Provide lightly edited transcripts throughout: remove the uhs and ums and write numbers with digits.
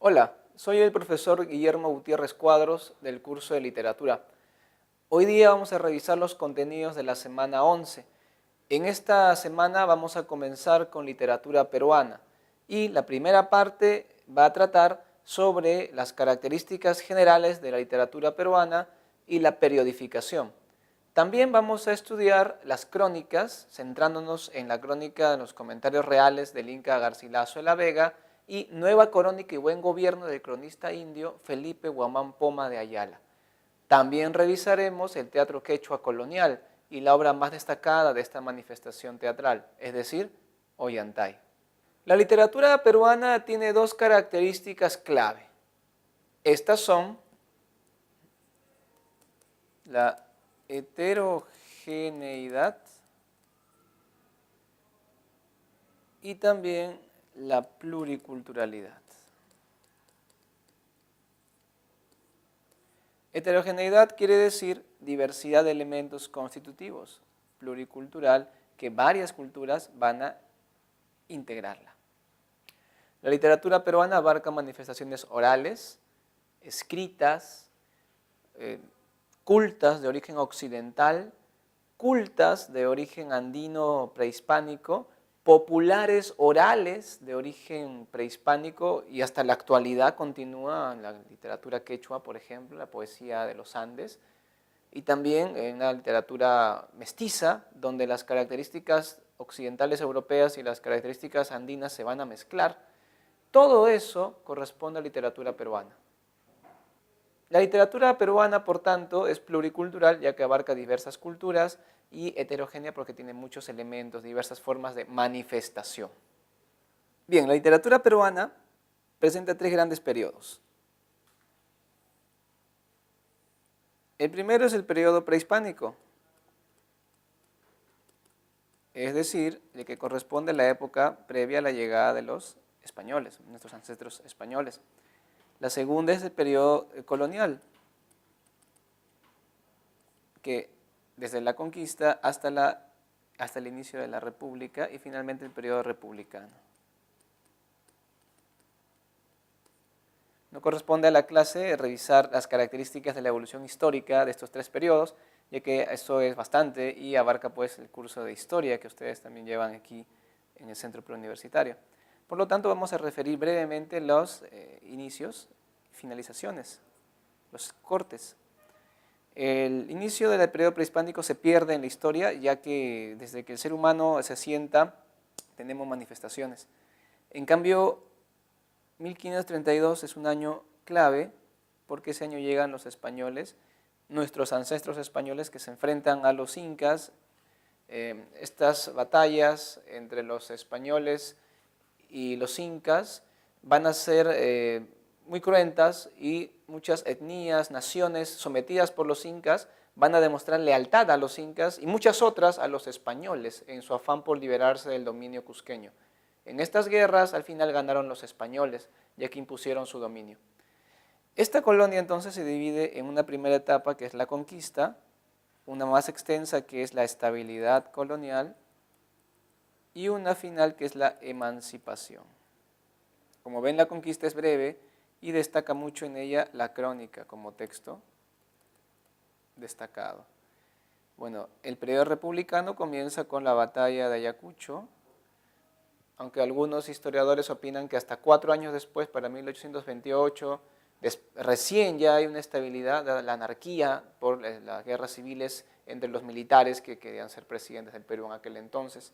Hola, soy el profesor Guillermo Gutiérrez Cuadros del curso de literatura. Hoy día vamos a revisar los contenidos de la semana 11. En esta semana vamos a comenzar con literatura peruana y la primera parte va a tratar sobre las características generales de la literatura peruana y la periodificación. También vamos a estudiar las crónicas, centrándonos en la crónica de los comentarios reales del Inca Garcilaso de la Vega y Nueva Crónica y Buen Gobierno del cronista indio Felipe Guamán Poma de Ayala. También revisaremos el teatro quechua colonial y la obra más destacada de esta manifestación teatral, es decir, Ollantay. La literatura peruana tiene dos características clave. Estas son la heterogeneidad y también la pluriculturalidad. Heterogeneidad quiere decir diversidad de elementos constitutivos, pluricultural, que varias culturas van a integrarla. La literatura peruana abarca manifestaciones orales, escritas, cultas de origen occidental, cultas de origen andino prehispánico, populares orales de origen prehispánico y hasta la actualidad continúa en la literatura quechua, por ejemplo, la poesía de los Andes, y también en la literatura mestiza, donde las características occidentales europeas y las características andinas se van a mezclar. Todo eso corresponde a literatura peruana. La literatura peruana, por tanto, es pluricultural, ya que abarca diversas culturas, y heterogénea porque tiene muchos elementos, diversas formas de manifestación. Bien, la literatura peruana presenta tres grandes periodos. El primero es el periodo prehispánico, es decir, el que corresponde a la época previa a la llegada de los españoles, nuestros ancestros españoles. La segunda es el periodo colonial, que desde la conquista hasta el inicio de la república, y finalmente el periodo republicano. No corresponde a la clase revisar las características de la evolución histórica de estos tres periodos, ya que eso es bastante y abarca pues el curso de historia que ustedes también llevan aquí en el centro preuniversitario. Por lo tanto, vamos a referir brevemente los inicios y finalizaciones, los cortes. El inicio del periodo prehispánico se pierde en la historia, ya que desde que el ser humano se asienta tenemos manifestaciones. En cambio, 1532 es un año clave porque ese año llegan los españoles, nuestros ancestros españoles que se enfrentan a los incas. Estas batallas entre los españoles y los incas van a ser muy cruentas y muchas etnias, naciones sometidas por los incas van a demostrar lealtad a los incas y muchas otras a los españoles en su afán por liberarse del dominio cusqueño. En estas guerras al final ganaron los españoles, ya que impusieron su dominio. Esta colonia entonces se divide en una primera etapa que es la conquista, una más extensa que es la estabilidad colonial y una final que es la emancipación. Como ven, la conquista es breve y destaca mucho en ella la crónica como texto destacado. Bueno, el periodo republicano comienza con la batalla de Ayacucho, aunque algunos historiadores opinan que hasta 4 años después, para 1828, recién ya hay una estabilidad, la anarquía por las guerras civiles entre los militares que querían ser presidentes del Perú en aquel entonces.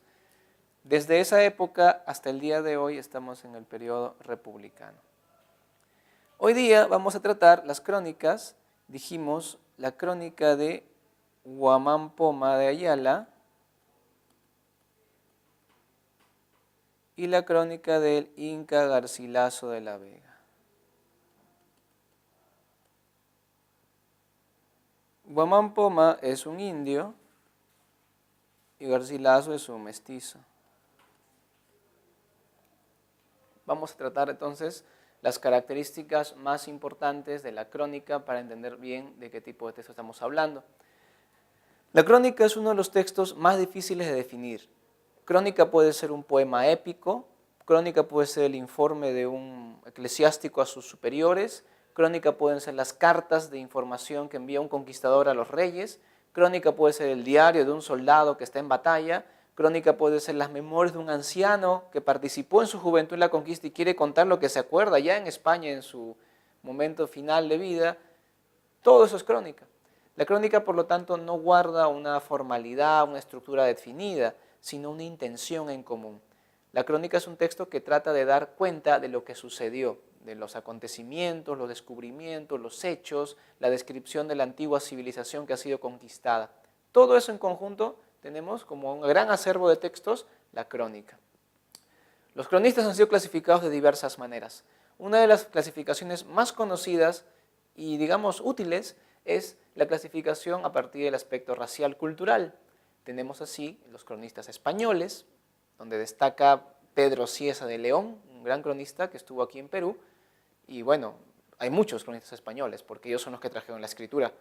Desde esa época hasta el día de hoy estamos en el periodo republicano. Hoy día vamos a tratar las crónicas, dijimos la crónica de Guamán Poma de Ayala y la crónica del Inca Garcilaso de la Vega. Guamán Poma es un indio y Garcilaso es un mestizo. Vamos a tratar entonces las características más importantes de la crónica para entender bien de qué tipo de texto estamos hablando. La crónica es uno de los textos más difíciles de definir. Crónica puede ser un poema épico, crónica puede ser el informe de un eclesiástico a sus superiores, crónica pueden ser las cartas de información que envía un conquistador a los reyes, crónica puede ser el diario de un soldado que está en batalla, crónica puede ser las memorias de un anciano que participó en su juventud en la conquista y quiere contar lo que se acuerda ya en España en su momento final de vida. Todo eso es crónica. La crónica, por lo tanto, no guarda una formalidad, una estructura definida, sino una intención en común. La crónica es un texto que trata de dar cuenta de lo que sucedió, de los acontecimientos, los descubrimientos, los hechos, la descripción de la antigua civilización que ha sido conquistada. Todo eso en conjunto tenemos como un gran acervo de textos, la crónica. Los cronistas han sido clasificados de diversas maneras. Una de las clasificaciones más conocidas y, digamos, útiles es la clasificación a partir del aspecto racial cultural. Tenemos así los cronistas españoles, donde destaca Pedro Cieza de León, un gran cronista que estuvo aquí en Perú, y bueno, hay muchos cronistas españoles, porque ellos son los que trajeron la escritura,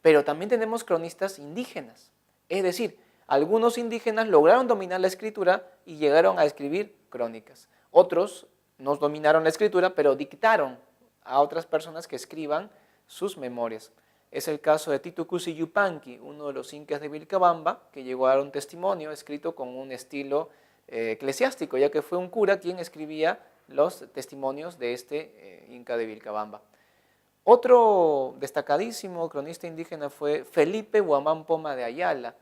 pero también tenemos cronistas indígenas, es decir, algunos indígenas lograron dominar la escritura y llegaron a escribir crónicas. Otros no dominaron la escritura, pero dictaron a otras personas que escriban sus memorias. Es el caso de Titu Cusi Yupanqui, uno de los incas de Vilcabamba, que llegó a dar un testimonio escrito con un estilo eclesiástico, ya que fue un cura quien escribía los testimonios de este inca de Vilcabamba. Otro destacadísimo cronista indígena fue Felipe Huamán Poma de Ayala,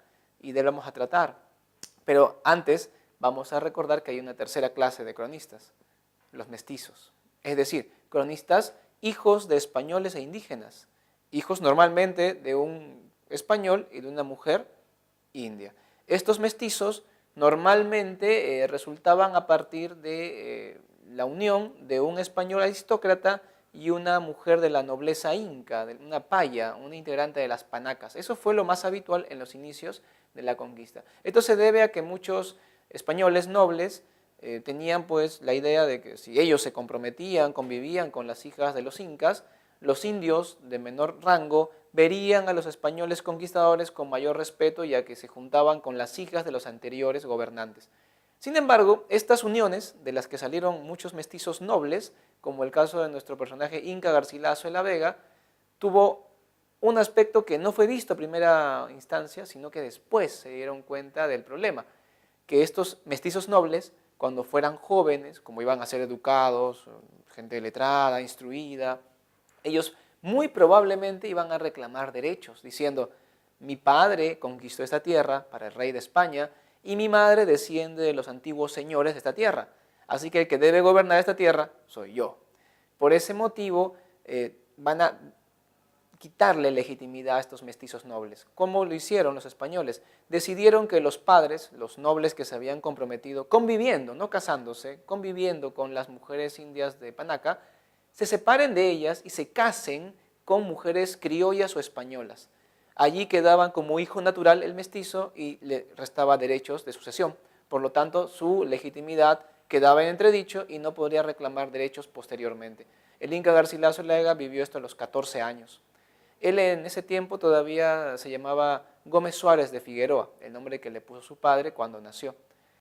y de él vamos a tratar. Pero antes vamos a recordar que hay una tercera clase de cronistas, los mestizos. Es decir, cronistas hijos de españoles e indígenas, hijos normalmente de un español y de una mujer india. Estos mestizos normalmente resultaban a partir de la unión de un español aristócrata y una mujer de la nobleza inca, de una paya, una integrante de las panacas. Eso fue lo más habitual en los inicios de la conquista. Esto se debe a que muchos españoles nobles tenían pues la idea de que si ellos se comprometían, convivían con las hijas de los incas, los indios de menor rango verían a los españoles conquistadores con mayor respeto, ya que se juntaban con las hijas de los anteriores gobernantes. Sin embargo, estas uniones, de las que salieron muchos mestizos nobles, como el caso de nuestro personaje Inca Garcilaso de la Vega, tuvo un aspecto que no fue visto a primera instancia, sino que después se dieron cuenta del problema, que estos mestizos nobles, cuando fueran jóvenes, como iban a ser educados, gente letrada, instruida, ellos muy probablemente iban a reclamar derechos, diciendo, mi padre conquistó esta tierra para el rey de España y mi madre desciende de los antiguos señores de esta tierra, así que el que debe gobernar esta tierra soy yo. Por ese motivo van a quitarle legitimidad a estos mestizos nobles. ¿Cómo lo hicieron los españoles? Decidieron que los padres, los nobles que se habían comprometido, conviviendo, no casándose, conviviendo con las mujeres indias de Panaca, se separen de ellas y se casen con mujeres criollas o españolas. Allí quedaban como hijo natural el mestizo y le restaba derechos de sucesión. Por lo tanto, su legitimidad quedaba en entredicho y no podría reclamar derechos posteriormente. El Inca Garcilaso de la Vega vivió esto a los 14 años. Él en ese tiempo todavía se llamaba Gómez Suárez de Figueroa, el nombre que le puso su padre cuando nació.